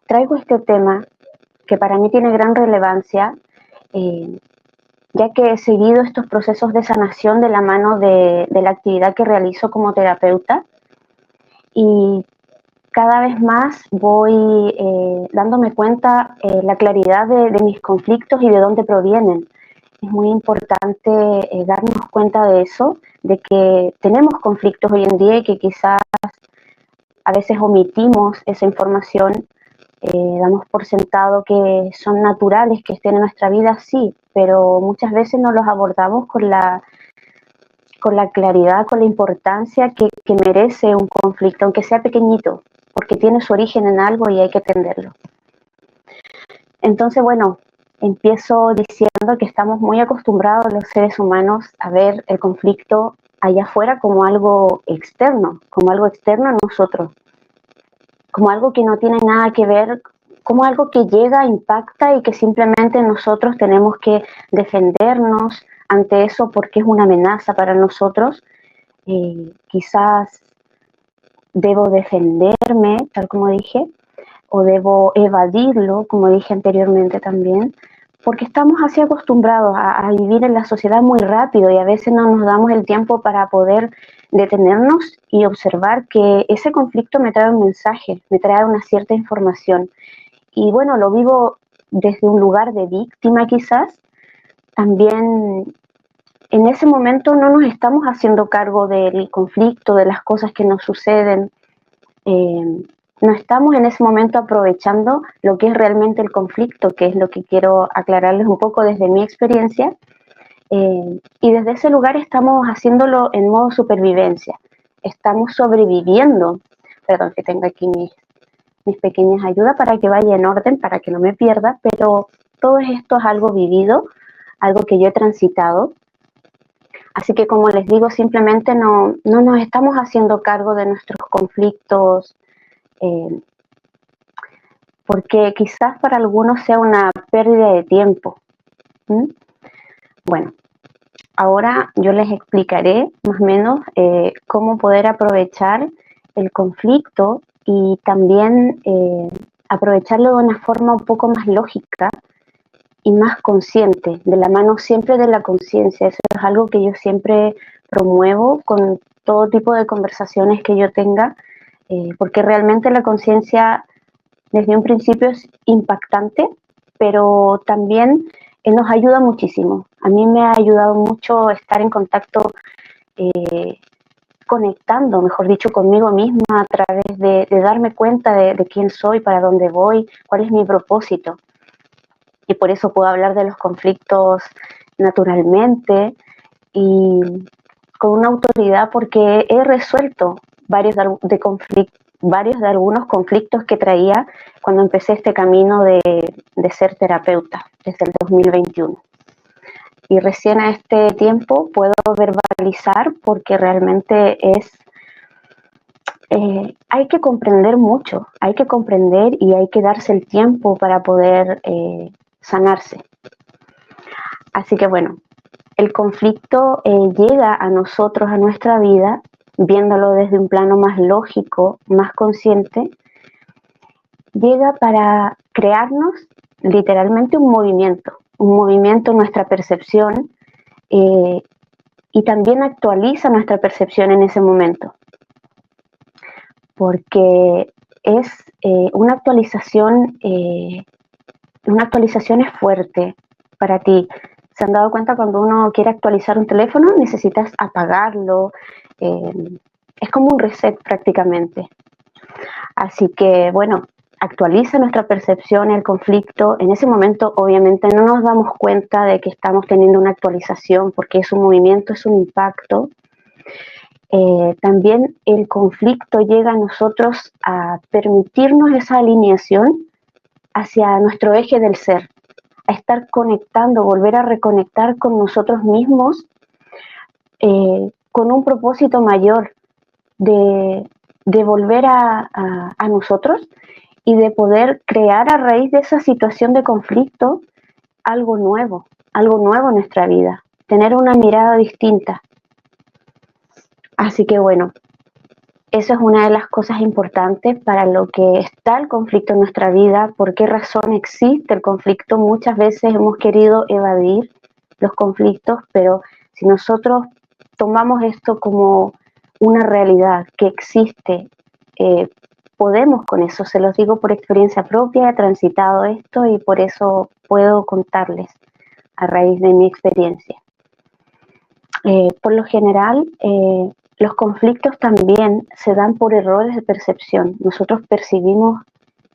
traigo este tema que para mí tiene gran relevancia, eh, ya que he seguido estos procesos de sanación de la mano de la actividad que realizo como terapeuta, y cada vez más voy dándome cuenta la claridad de mis conflictos y de dónde provienen. Es muy importante darnos cuenta de eso, de que tenemos conflictos hoy en día y que quizás a veces omitimos esa información, damos por sentado que son naturales, que estén en nuestra vida, sí, pero muchas veces no los abordamos con la claridad, con la importancia que merece un conflicto, aunque sea pequeñito, porque tiene su origen en algo y hay que atenderlo. Entonces, bueno, empiezo diciendo que estamos muy acostumbrados los seres humanos a ver el conflicto allá afuera como algo externo a nosotros, como algo que no tiene nada que ver, como algo que llega, impacta y que simplemente nosotros tenemos que defendernos ante eso porque es una amenaza para nosotros. Quizás debo defenderme, tal como dije, o debo evadirlo, como dije anteriormente también, porque estamos así acostumbrados a vivir en la sociedad muy rápido y a veces no nos damos el tiempo para poder detenernos y observar que ese conflicto me trae un mensaje, me trae una cierta información. Y bueno, lo vivo desde un lugar de víctima quizás. También en ese momento no nos estamos haciendo cargo del conflicto, de las cosas que nos suceden. No estamos en ese momento aprovechando lo que es realmente el conflicto, que es lo que quiero aclararles un poco desde mi experiencia. Y desde ese lugar estamos haciéndolo en modo supervivencia. Estamos sobreviviendo. Perdón, que tengo aquí mis pequeñas ayudas para que vaya en orden, para que no me pierda, pero todo esto es algo vivido, algo que yo he transitado. Así que, como les digo, simplemente no nos estamos haciendo cargo de nuestros conflictos, porque quizás para algunos sea una pérdida de tiempo. Bueno, ahora yo les explicaré más o menos cómo poder aprovechar el conflicto y también aprovecharlo de una forma un poco más lógica y más consciente, de la mano siempre de la conciencia. Eso es algo que yo siempre promuevo con todo tipo de conversaciones que yo tenga, porque realmente la conciencia desde un principio es impactante, pero también nos ayuda muchísimo. A mí me ha ayudado mucho estar en contacto, conectando, mejor dicho, conmigo misma a través de darme cuenta de quién soy, para dónde voy, cuál es mi propósito. Y por eso puedo hablar de los conflictos naturalmente y con una autoridad, porque he resuelto varios de algunos conflictos que traía cuando empecé este camino de ser terapeuta desde el 2021. Y recién a este tiempo puedo verbalizar, porque realmente hay que comprender mucho, hay que comprender y hay que darse el tiempo para poder sanarse. Así que bueno, el conflicto llega a nosotros, a nuestra vida, viéndolo desde un plano más lógico, más consciente, llega para crearnos literalmente un movimiento en nuestra percepción, y también actualiza nuestra percepción en ese momento, porque es una actualización es fuerte para ti. ¿Se han dado cuenta cuando uno quiere actualizar un teléfono? Necesitas apagarlo, es como un reset prácticamente. Así que bueno, actualiza nuestra percepción, el conflicto. En ese momento obviamente no nos damos cuenta de que estamos teniendo una actualización, porque es un movimiento, es un impacto. También el conflicto llega a nosotros a permitirnos esa alineación hacia nuestro eje del ser, a estar conectando, volver a reconectar con nosotros mismos, con un propósito mayor de volver a nosotros y de poder crear a raíz de esa situación de conflicto algo nuevo en nuestra vida, tener una mirada distinta. Así que bueno, Eso es una de las cosas importantes para lo que está el conflicto en nuestra vida, por qué razón existe el conflicto. Muchas veces hemos querido evadir los conflictos, pero si nosotros tomamos esto como una realidad que existe, podemos con eso, se los digo por experiencia propia, he transitado esto y por eso puedo contarles a raíz de mi experiencia. Por lo general, los conflictos también se dan por errores de percepción. Nosotros percibimos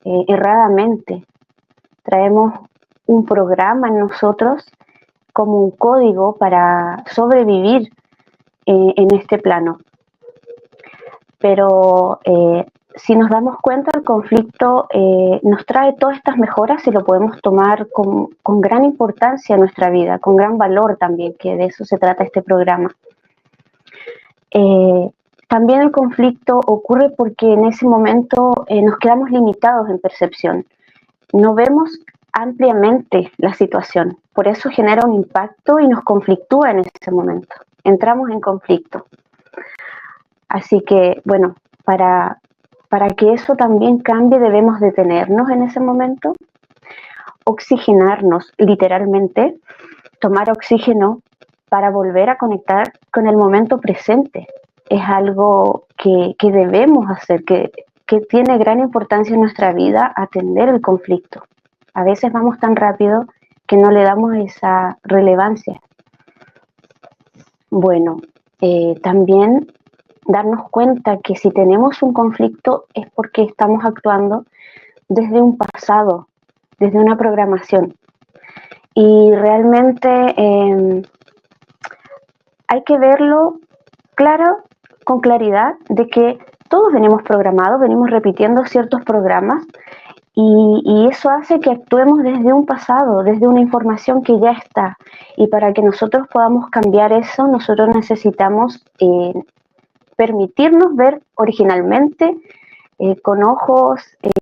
erradamente, traemos un programa en nosotros como un código para sobrevivir en este plano. Pero si nos damos cuenta, el conflicto nos trae todas estas mejoras y lo podemos tomar con gran importancia en nuestra vida, con gran valor también, que de eso se trata este programa. También el conflicto ocurre porque en ese momento nos quedamos limitados en percepción. No vemos ampliamente la situación, por eso genera un impacto y nos conflictúa en ese momento. Entramos en conflicto. Así que, bueno, para que eso también cambie debemos detenernos en ese momento, oxigenarnos literalmente, tomar oxígeno para volver a conectar con el momento presente. Es algo que debemos hacer, que tiene gran importancia en nuestra vida, atender el conflicto. A veces vamos tan rápido que no le damos esa relevancia. Bueno, también darnos cuenta que si tenemos un conflicto es porque estamos actuando desde un pasado, desde una programación. Y realmente hay que verlo claro, con claridad, de que todos venimos programados, venimos repitiendo ciertos programas y eso hace que actuemos desde un pasado, desde una información que ya está. Y para que nosotros podamos cambiar eso, nosotros necesitamos permitirnos ver originalmente, con ojos,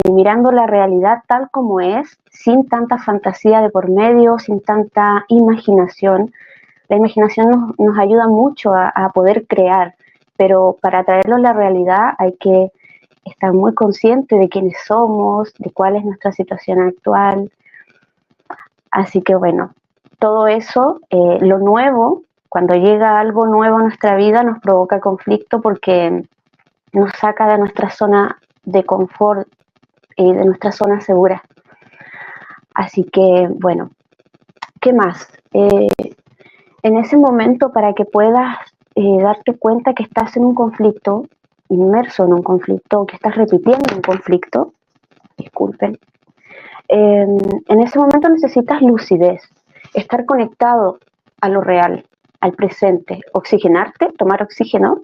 mirando la realidad tal como es, sin tanta fantasía de por medio, sin tanta imaginación. La imaginación nos ayuda mucho a poder crear, pero para traerlo a la realidad hay que estar muy consciente de quiénes somos, de cuál es nuestra situación actual. Así que bueno, todo eso, lo nuevo, cuando llega algo nuevo a nuestra vida nos provoca conflicto porque nos saca de nuestra zona de confort y de nuestra zona segura. Así que bueno, ¿qué más? En ese momento, para que puedas darte cuenta que estás en un conflicto, inmerso en un conflicto, que estás repitiendo un conflicto, disculpen, en ese momento necesitas lucidez, estar conectado a lo real, al presente, oxigenarte, tomar oxígeno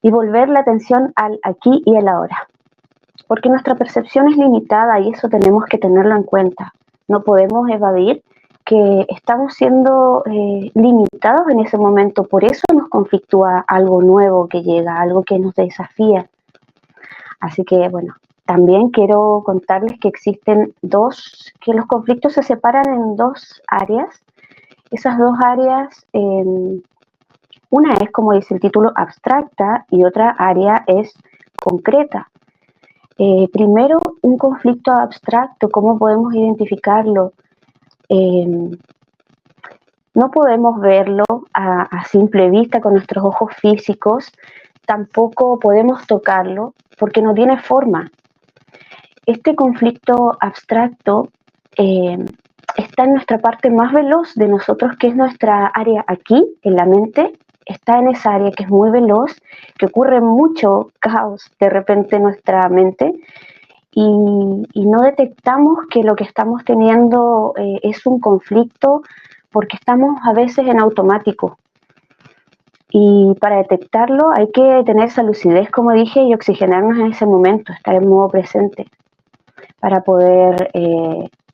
y volver la atención al aquí y al ahora. Porque nuestra percepción es limitada y eso tenemos que tenerlo en cuenta. No podemos evadir que estamos siendo limitados en ese momento, por eso nos conflictúa algo nuevo que llega, algo que nos desafía. Así que bueno, también quiero contarles que existen que los conflictos se separan en dos áreas. Esas dos áreas, una es, como dice el título, abstracta y otra área es concreta. Primero, un conflicto abstracto, ¿cómo podemos identificarlo? No podemos verlo a simple vista con nuestros ojos físicos, tampoco podemos tocarlo porque no tiene forma. Este conflicto abstracto está en nuestra parte más veloz de nosotros, que es nuestra área aquí, en la mente. Está en esa área que es muy veloz, que ocurre mucho caos de repente en nuestra mente y no detectamos que lo que estamos teniendo es un conflicto porque estamos a veces en automático. Y para detectarlo hay que tener esa lucidez, como dije, y oxigenarnos en ese momento, estar en modo presente, para poder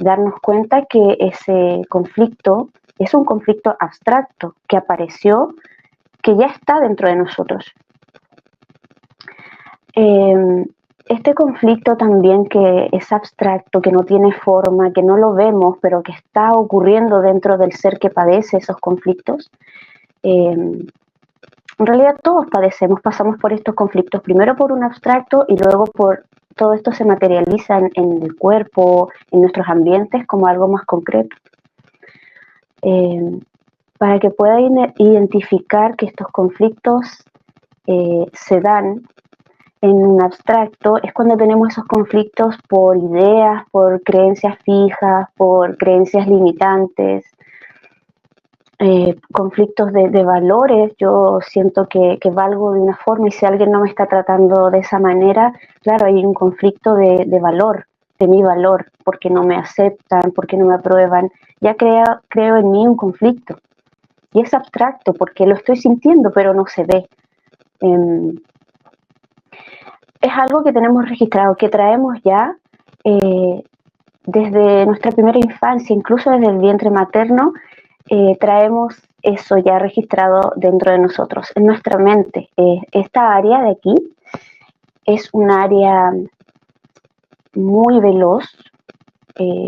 darnos cuenta que ese conflicto es un conflicto abstracto que apareció, que ya está dentro de nosotros. Este conflicto también, que es abstracto, que no tiene forma, que no lo vemos, pero que está ocurriendo dentro del ser que padece esos conflictos, En realidad todos pasamos por estos conflictos, primero por un abstracto y luego por todo esto se materializa en el cuerpo, en nuestros ambientes como algo más concreto. Para que pueda identificar que estos conflictos se dan en un abstracto, es cuando tenemos esos conflictos por ideas, por creencias fijas, por creencias limitantes, conflictos de valores. Yo siento que valgo de una forma y si alguien no me está tratando de esa manera, claro, hay un conflicto de valor, de mi valor, porque no me aceptan, porque no me aprueban. Ya creo en mí un conflicto. Y es abstracto porque lo estoy sintiendo, pero no se ve. Es algo que tenemos registrado, que traemos ya desde nuestra primera infancia, incluso desde el vientre materno, traemos eso ya registrado dentro de nosotros, en nuestra mente. Esta área de aquí es un área muy veloz,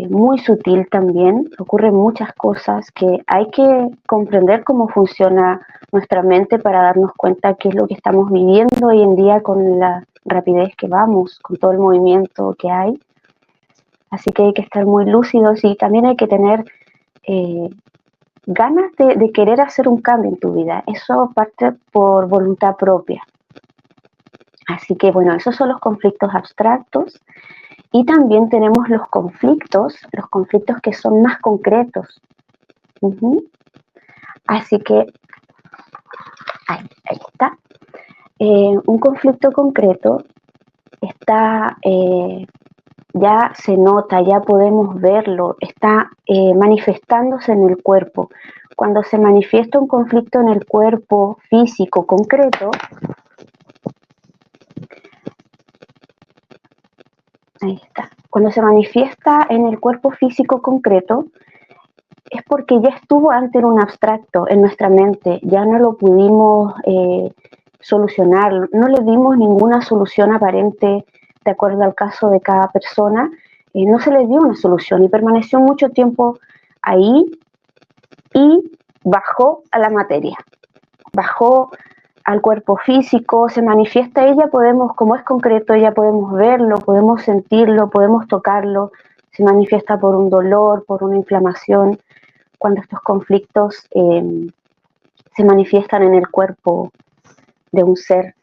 muy sutil también, ocurren muchas cosas que hay que comprender cómo funciona nuestra mente para darnos cuenta qué es lo que estamos viviendo hoy en día con la rapidez que vamos, con todo el movimiento que hay. Así que hay que estar muy lúcidos y también hay que tener ganas de querer hacer un cambio en tu vida. Eso parte por voluntad propia. Así que bueno, esos son los conflictos abstractos. Y también tenemos los conflictos que son más concretos. Así que, ahí está. Un conflicto concreto está, ya se nota, ya podemos verlo, está manifestándose en el cuerpo. Cuando se manifiesta un conflicto en el cuerpo físico concreto, ahí está. Cuando se manifiesta en el cuerpo físico concreto, es porque ya estuvo antes en un abstracto, en nuestra mente, ya no lo pudimos solucionar, no le dimos ninguna solución aparente de acuerdo al caso de cada persona, no se le dio una solución y permaneció mucho tiempo ahí y bajó a la materia, bajó al cuerpo físico, se manifiesta ella, podemos, como es concreto, ya podemos verlo, podemos sentirlo, podemos tocarlo, se manifiesta por un dolor, por una inflamación, cuando estos conflictos se manifiestan en el cuerpo de un ser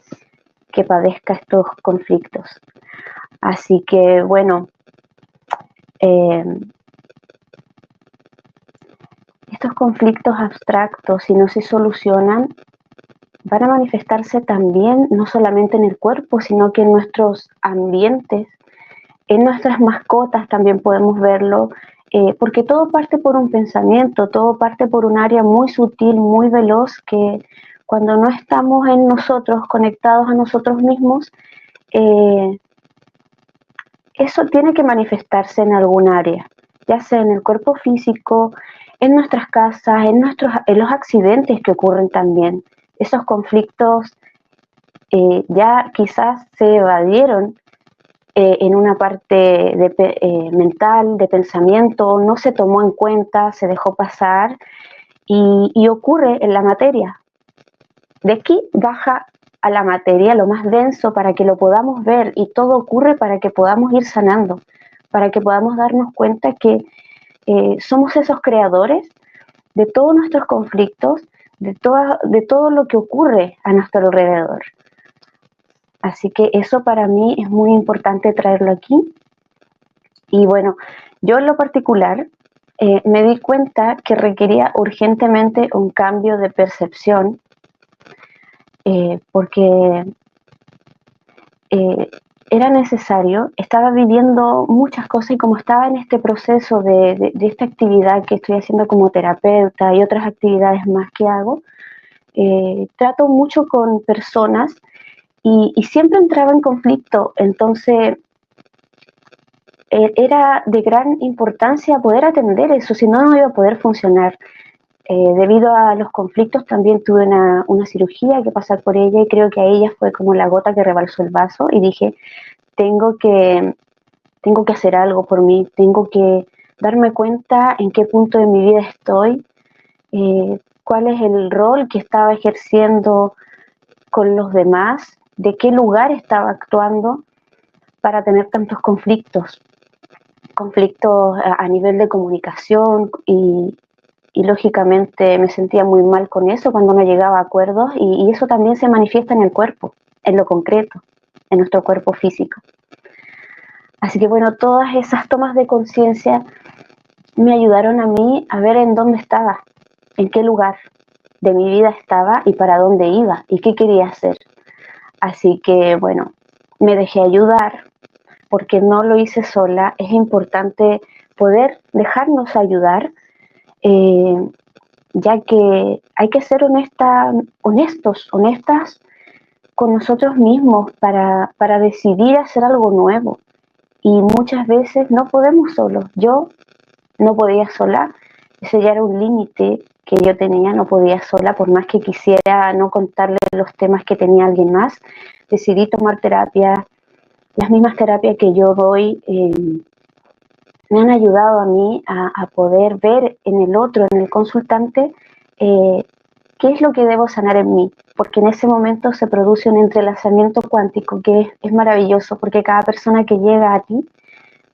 que padezca estos conflictos. Así que bueno, estos conflictos abstractos, si no se solucionan, van a manifestarse también no solamente en el cuerpo, sino que en nuestros ambientes, en nuestras mascotas también podemos verlo, porque todo parte por un pensamiento, todo parte por un área muy sutil, muy veloz, que cuando no estamos en nosotros, conectados a nosotros mismos, eso tiene que manifestarse en algún área, ya sea en el cuerpo físico, en nuestras casas, en los accidentes que ocurren también. Esos conflictos ya quizás se evadieron en una parte mental, de pensamiento, no se tomó en cuenta, se dejó pasar y ocurre en la materia. De aquí baja a la materia, lo más denso, para que lo podamos ver, y todo ocurre para que podamos ir sanando, para que podamos darnos cuenta que somos esos creadores de todos nuestros conflictos, de todo lo que ocurre a nuestro alrededor. Así que eso para mí es muy importante traerlo aquí. Y bueno, yo en lo particular me di cuenta que requería urgentemente un cambio de percepción, porque era necesario, estaba viviendo muchas cosas y como estaba en este proceso de esta actividad que estoy haciendo como terapeuta y otras actividades más que hago, trato mucho con personas y siempre entraba en conflicto, entonces era de gran importancia poder atender eso, si no, no iba a poder funcionar. Debido a los conflictos también tuve una cirugía que pasar por ella y creo que a ella fue como la gota que rebalsó el vaso y dije, tengo que hacer algo por mí, tengo que darme cuenta en qué punto de mi vida estoy, cuál es el rol que estaba ejerciendo con los demás, de qué lugar estaba actuando para tener tantos conflictos a nivel de comunicación y lógicamente me sentía muy mal con eso cuando no llegaba a acuerdos y eso también se manifiesta en el cuerpo, en lo concreto, en nuestro cuerpo físico. Así que bueno, todas esas tomas de conciencia me ayudaron a mí a ver en dónde estaba, en qué lugar de mi vida estaba y para dónde iba y qué quería hacer. Así que bueno, me dejé ayudar porque no lo hice sola. Es importante poder dejarnos ayudar, ya que hay que ser honestas con nosotros mismos para decidir hacer algo nuevo. Y muchas veces no podemos solos. Yo no podía sola, ese ya era un límite que yo tenía, no podía sola, por más que quisiera no contarle los temas que tenía alguien más. Decidí tomar terapia, las mismas terapias que yo doy, me han ayudado a mí a poder ver en el otro, en el consultante, qué es lo que debo sanar en mí, porque en ese momento se produce un entrelazamiento cuántico que es maravilloso, porque cada persona que llega a ti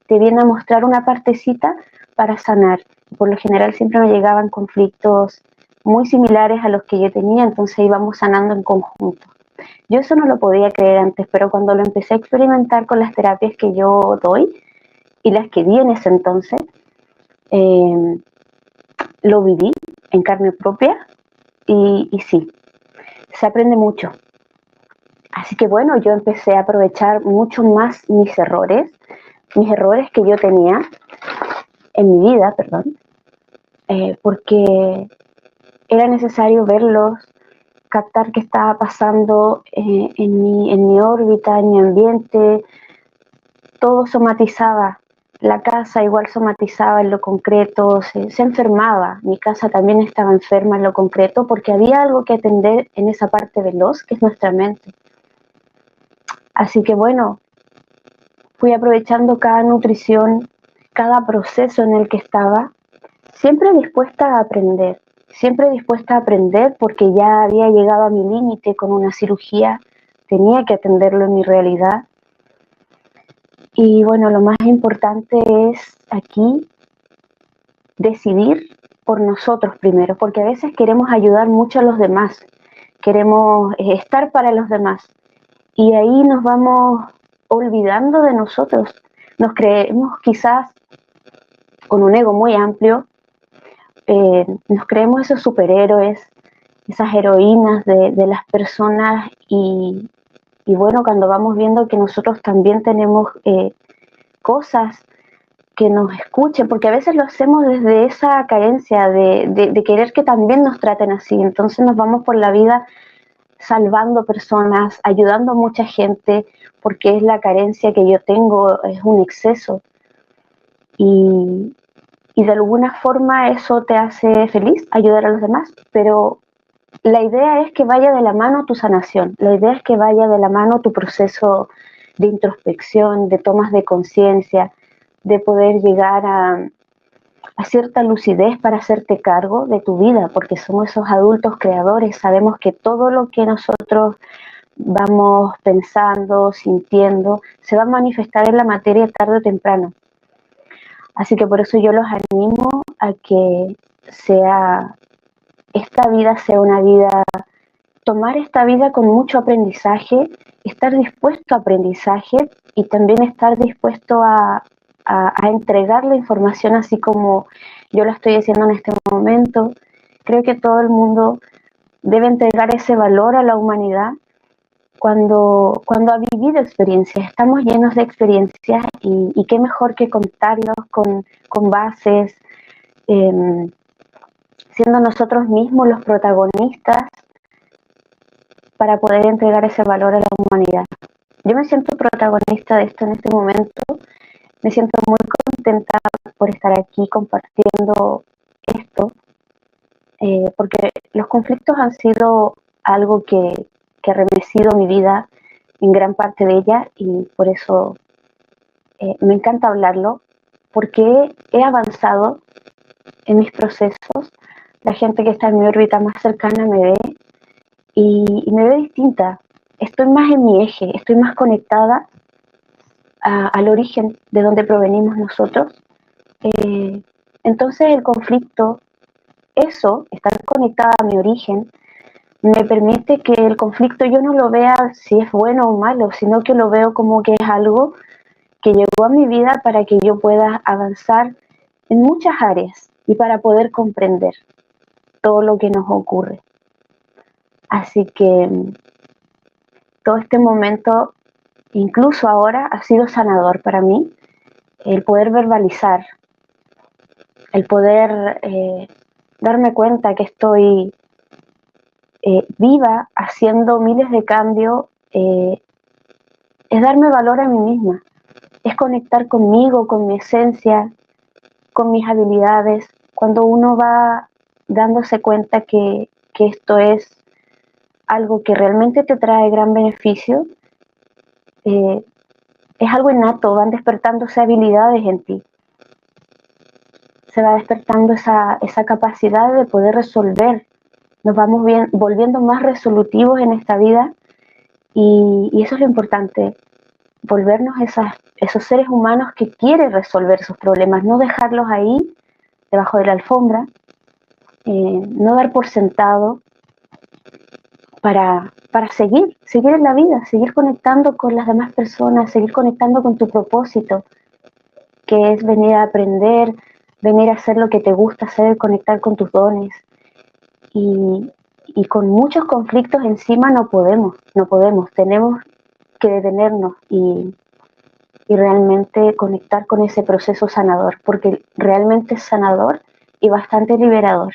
te viene a mostrar una partecita para sanar. Por lo general siempre me llegaban conflictos muy similares a los que yo tenía, entonces íbamos sanando en conjunto. Yo eso no lo podía creer antes, pero cuando lo empecé a experimentar con las terapias que yo doy y las que di en ese entonces, lo viví en carne propia y sí, se aprende mucho. Así que bueno, yo empecé a aprovechar mucho más mis errores que yo tenía en mi vida, porque era necesario verlos, captar qué estaba pasando en mi órbita, en mi ambiente. Todo somatizaba, la casa igual somatizaba en lo concreto, se enfermaba, mi casa también estaba enferma en lo concreto porque había algo que atender en esa parte veloz que es nuestra mente. Así que bueno, fui aprovechando cada nutrición, cada proceso en el que estaba, siempre dispuesta a aprender porque ya había llegado a mi límite con una cirugía, tenía que atenderlo en mi realidad. Y bueno, lo más importante es aquí decidir por nosotros primero, porque a veces queremos ayudar mucho a los demás, queremos estar para los demás y ahí nos vamos olvidando de nosotros, nos creemos quizás con un ego muy amplio, nos creemos esos superhéroes, esas heroínas de las personas y bueno, cuando vamos viendo que nosotros también tenemos cosas que nos escuchen, porque a veces lo hacemos desde esa carencia de querer que también nos traten así, entonces nos vamos por la vida salvando personas, ayudando a mucha gente, porque es la carencia que yo tengo, es un exceso. Y de alguna forma eso te hace feliz, ayudar a los demás, pero la idea es que vaya de la mano tu sanación, la idea es que vaya de la mano tu proceso de introspección, de tomas de conciencia, de poder llegar a cierta lucidez para hacerte cargo de tu vida, porque somos esos adultos creadores, sabemos que todo lo que nosotros vamos pensando, sintiendo, se va a manifestar en la materia tarde o temprano. Así que por eso yo los animo a que esta vida sea una vida, tomar esta vida con mucho aprendizaje, estar dispuesto a aprendizaje y también estar dispuesto a entregar la información así como yo la estoy haciendo en este momento. Creo que todo el mundo debe entregar ese valor a la humanidad cuando ha vivido experiencias. Estamos llenos de experiencias y qué mejor que contarlos con bases, siendo nosotros mismos los protagonistas para poder entregar ese valor a la humanidad. Yo me siento protagonista de esto en este momento. Me siento muy contenta por estar aquí compartiendo esto, porque los conflictos han sido algo que ha remecido mi vida en gran parte de ella y por eso me encanta hablarlo, porque he avanzado en mis procesos, la gente que está en mi órbita más cercana me ve y me veo distinta. Estoy más en mi eje, estoy más conectada al origen de donde provenimos nosotros. Entonces el conflicto, eso, estar conectada a mi origen, me permite que el conflicto yo no lo vea si es bueno o malo, sino que lo veo como que es algo que llegó a mi vida para que yo pueda avanzar en muchas áreas y para poder comprender todo lo que nos ocurre. Así que todo este momento, incluso ahora, ha sido sanador para mí, el poder verbalizar, el poder darme cuenta que estoy viva, haciendo miles de cambios, es darme valor a mí misma, es conectar conmigo, con mi esencia, con mis habilidades. Cuando uno va dándose cuenta que esto es algo que realmente te trae gran beneficio, es algo innato, van despertándose habilidades en ti. Se va despertando esa capacidad de poder resolver. Nos vamos volviendo más resolutivos en esta vida y eso es lo importante, volvernos esos seres humanos que quieren resolver sus problemas, no dejarlos ahí, debajo de la alfombra, no dar por sentado para seguir en la vida, seguir conectando con las demás personas, seguir conectando con tu propósito, que es venir a aprender, venir a hacer lo que te gusta hacer, conectar con tus dones. Y con muchos conflictos encima no podemos, tenemos que detenernos y realmente conectar con ese proceso sanador, porque realmente es sanador y bastante liberador.